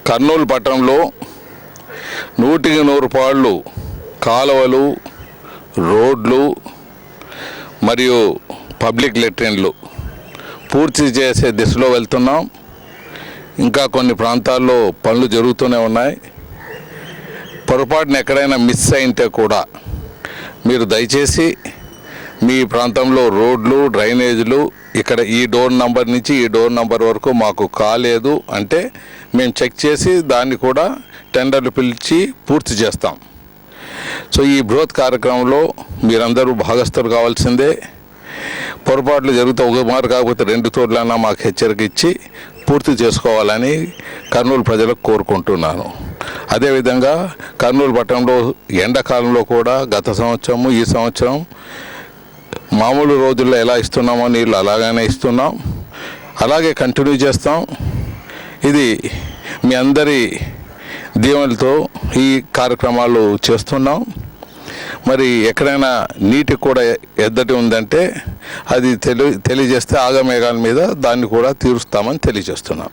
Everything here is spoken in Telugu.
కర్నూలు పట్టణంలో 100% పాళ్ళు కాలువలు, రోడ్లు మరియు పబ్లిక్ లెట్రిన్లు పూర్తి చేసే దిశలో వెళ్తున్నాం. ఇంకా కొన్ని ప్రాంతాల్లో పనులు జరుగుతూనే ఉన్నాయి. పొరపాటున ఎక్కడైనా మిస్ అయింటే కూడా మీరు దయచేసి మీ ప్రాంతంలో రోడ్లు, డ్రైనేజీలు ఇక్కడ ఈ డోర్ నంబర్ నుంచి ఈ డోర్ నంబర్ వరకు మాకు కాలేదు అంటే మేము చెక్ చేసి దాన్ని కూడా టెండర్లు పిలిచి పూర్తి చేస్తాం. సో ఈ బృహత్ కార్యక్రమంలో మీరందరూ భాగస్థులు కావాల్సిందే. పొరపాట్లు జరిగితే ఒక మారు కాకపోతే 2 తోడ్లన్నా మాకు హెచ్చరిక ఇచ్చి పూర్తి చేసుకోవాలని కర్నూలు ప్రజలకు కోరుకుంటున్నాను. అదేవిధంగా కర్నూలు పట్టణంలో ఎండాకాలంలో కూడా గత సంవత్సరము ఈ సంవత్సరం మామూలు రోజుల్లో ఎలా ఇస్తున్నామో నీళ్ళు అలాగనే ఇస్తున్నాం, అలాగే కంటిన్యూ చేస్తాం. ఇది మీ అందరి దీవెనలతో ఈ కార్యక్రమాలు చేస్తున్నాం. మరి ఎక్కడైనా నీటి కూడా ఎద్దటి ఉందంటే అది తెలియజేస్తే ఆగమేఘాల మీద దాన్ని కూడా తీరుస్తామని తెలియజేస్తున్నాం.